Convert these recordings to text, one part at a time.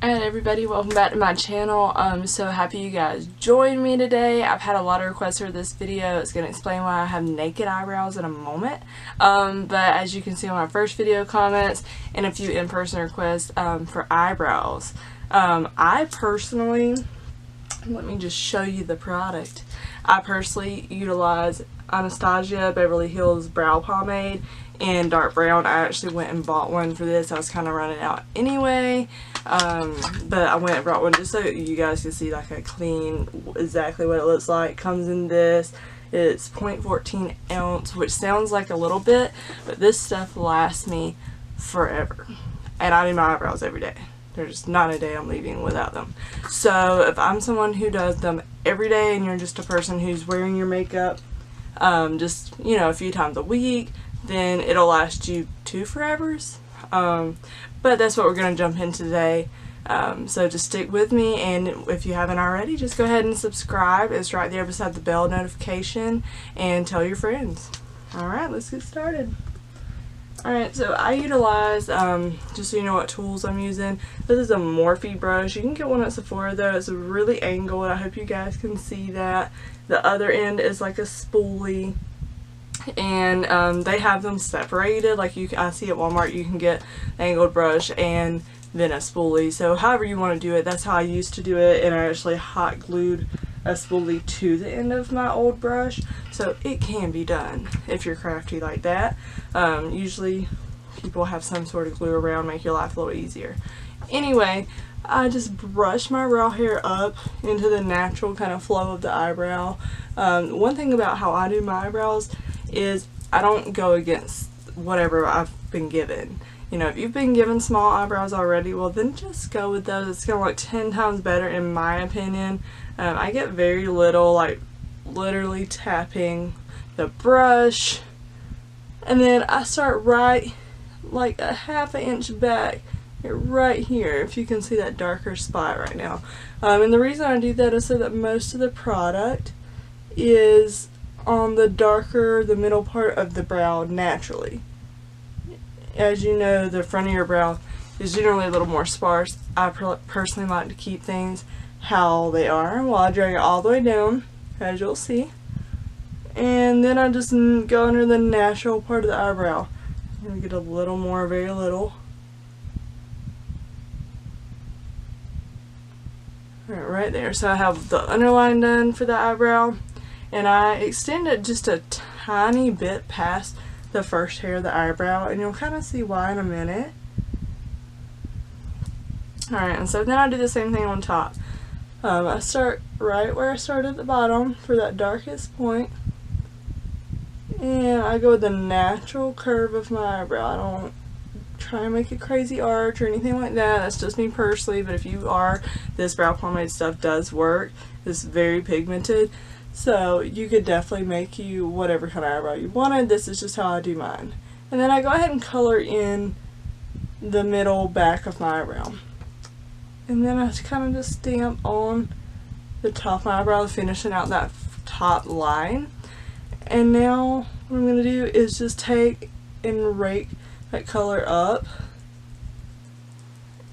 Alright everybody, welcome back to my channel. I'm so happy you guys joined me today. I've had a lot of requests for this video. It's going to explain why I have naked eyebrows in a moment. But as you can see on my first video comments and a few in-person requests for eyebrows. I personally, let me just show you the product. I personally utilize Anastasia Beverly Hills Brow Pomade in dark brown. I actually went and bought one for this. I was kind of running out anyway. But I went and brought one just so you guys can see like a clean, exactly what it looks like. Comes in this. It's 0.14 ounce, which sounds like a little bit, but this stuff lasts me forever. And I do my eyebrows every day. There's not a day I'm leaving without them. So if I'm someone who does them every day and you're just a person who's wearing your makeup just, you know, a few times a week, then it'll last you 2 forevers. But that's what we're going to jump into today. So just stick with me, and if you haven't already, just go ahead and subscribe. It's right there beside the bell notification, and tell your friends. Alright, let's get started. Alright, so I utilize, just so you know what tools I'm using, this is a Morphe brush. You can get one at Sephora though. It's really angled. I hope you guys can see that. The other end is like a spoolie. And they have them separated, like I see at Walmart you can get the angled brush and then a spoolie. So however you want to do it, that's how I used to do it, and I actually hot glued a spoolie to the end of my old brush, so it can be done if you're crafty like that. Usually people have some sort of glue around, make your life a little easier. Anyway, I just brush my brow hair up into the natural kind of flow of the eyebrow. One thing about how I do my eyebrows is I don't go against whatever I've been given. You know, if you've been given small eyebrows already, well then just go with those. It's gonna look 10 times better in my opinion. I get very little, like literally tapping the brush, and then I start right like a ½ inch back right here, if you can see that darker spot right now. And the reason I do that is so that most of the product is on the darker, the middle part of the brow naturally. As you know, the front of your brow is generally a little more sparse. I personally like to keep things how they are while I drag it all the way down, as you'll see. And then I just go under the natural part of the eyebrow. I'm going to get a little more, very little. Right there. So I have the underline done for the eyebrow, and I extend it just a tiny bit past the first hair of the eyebrow, and you'll kind of see why in a minute. Alright, and so then I do the same thing on top. I start right where I started at the bottom for that darkest point, and I go with the natural curve of my eyebrow. I don't try and make a crazy arch or anything like that. That's just me personally, but if you are, this brow pomade stuff does work. It's very pigmented, so you could definitely make you whatever kind of eyebrow you wanted. This is just how I do mine. And then I go ahead and color in the middle back of my eyebrow. And then I kind of just stamp on the top of my eyebrow, finishing out that top line. And now what I'm going to do is just take and rake that color up,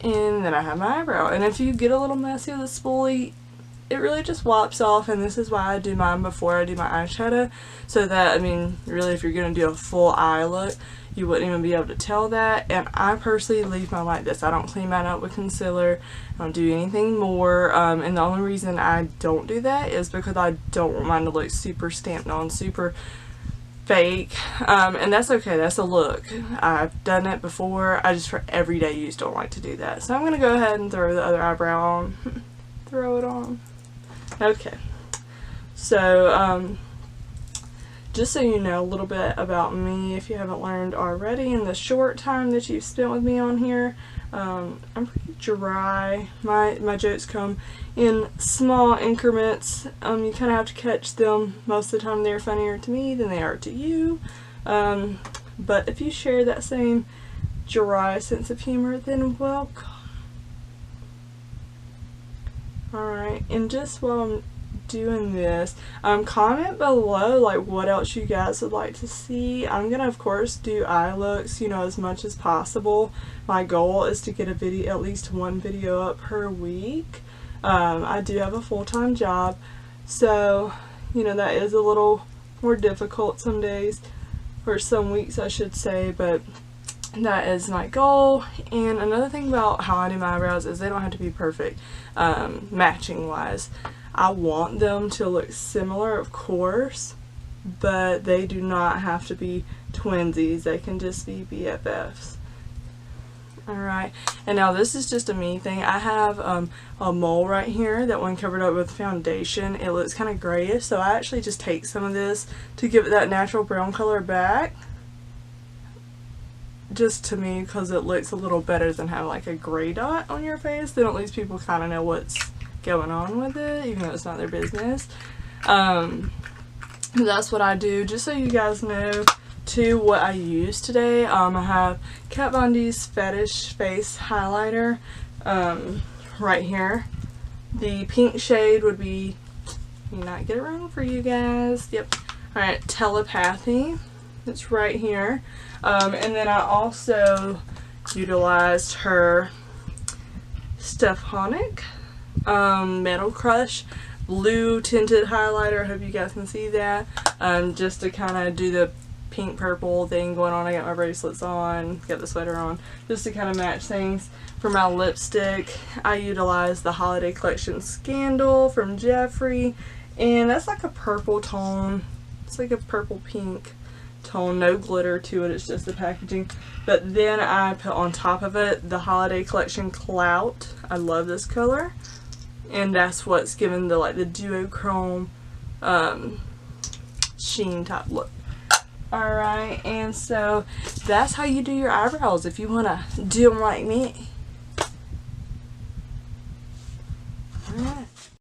and then I have my eyebrow. And if you get a little messy with a spoolie, it really just wipes off, and this is why I do mine before I do my eyeshadow, so that, I mean, really if you're going to do a full eye look, you wouldn't even be able to tell that. And I personally leave mine like this. I don't clean mine up with concealer. I don't do anything more, and the only reason I don't do that is because I don't want mine to look super stamped on, super fake, and that's okay. That's a look. I've done it before. I just, for everyday use, don't like to do that. So I'm going to go ahead and throw the other eyebrow on. Throw it on. Okay. So, just so you know a little bit about me, if you haven't learned already in the short time that you've spent with me on here, I'm pretty dry. My jokes come in small increments. You kind of have to catch them. Most of the time they're funnier to me than they are to you. But if you share that same dry sense of humor, then welcome. Alright, and just while I'm doing this. Comment below like what else you guys would like to see. I'm gonna of course do eye looks, you know, as much as possible. My goal is to get a video, at least one video up per week. I do have a full-time job, so you know that is a little more difficult some days, or some weeks I should say, but that is my goal. And another thing about how I do my eyebrows is they don't have to be perfect matching wise. I want them to look similar, of course, but they do not have to be twinsies. They can just be BFFs. Alright, and now this is just a me thing. I have a mole right here that when covered up with foundation, it looks kind of grayish, so I actually just take some of this to give it that natural brown color back. Just to me, because it looks a little better than having like a gray dot on your face. Then at least people kind of know what's going on with it, even though it's not their business. That's what I do, just so you guys know too what I use today. I have Kat Von D's Fetish Face Highlighter right here. The pink shade would be, not get it wrong for you guys, yep. Alright, Telepathy, it's right here. And then I also utilized her Stephonic Metal Crush blue tinted highlighter. I hope you guys can see that. Just to kind of do the pink purple thing going on. I got my bracelets on, got the sweater on, just to kind of match things. For my lipstick, I utilized the Holiday Collection Scandal from Jeffree, and that's like a purple tone. It's like a purple pink tone, no glitter to it, it's just the packaging. But then I put on top of it the Holiday Collection Clout. I love this color, and that's what's given the like the duochrome sheen type look. Alright, and so that's how you do your eyebrows if you want to do them like me.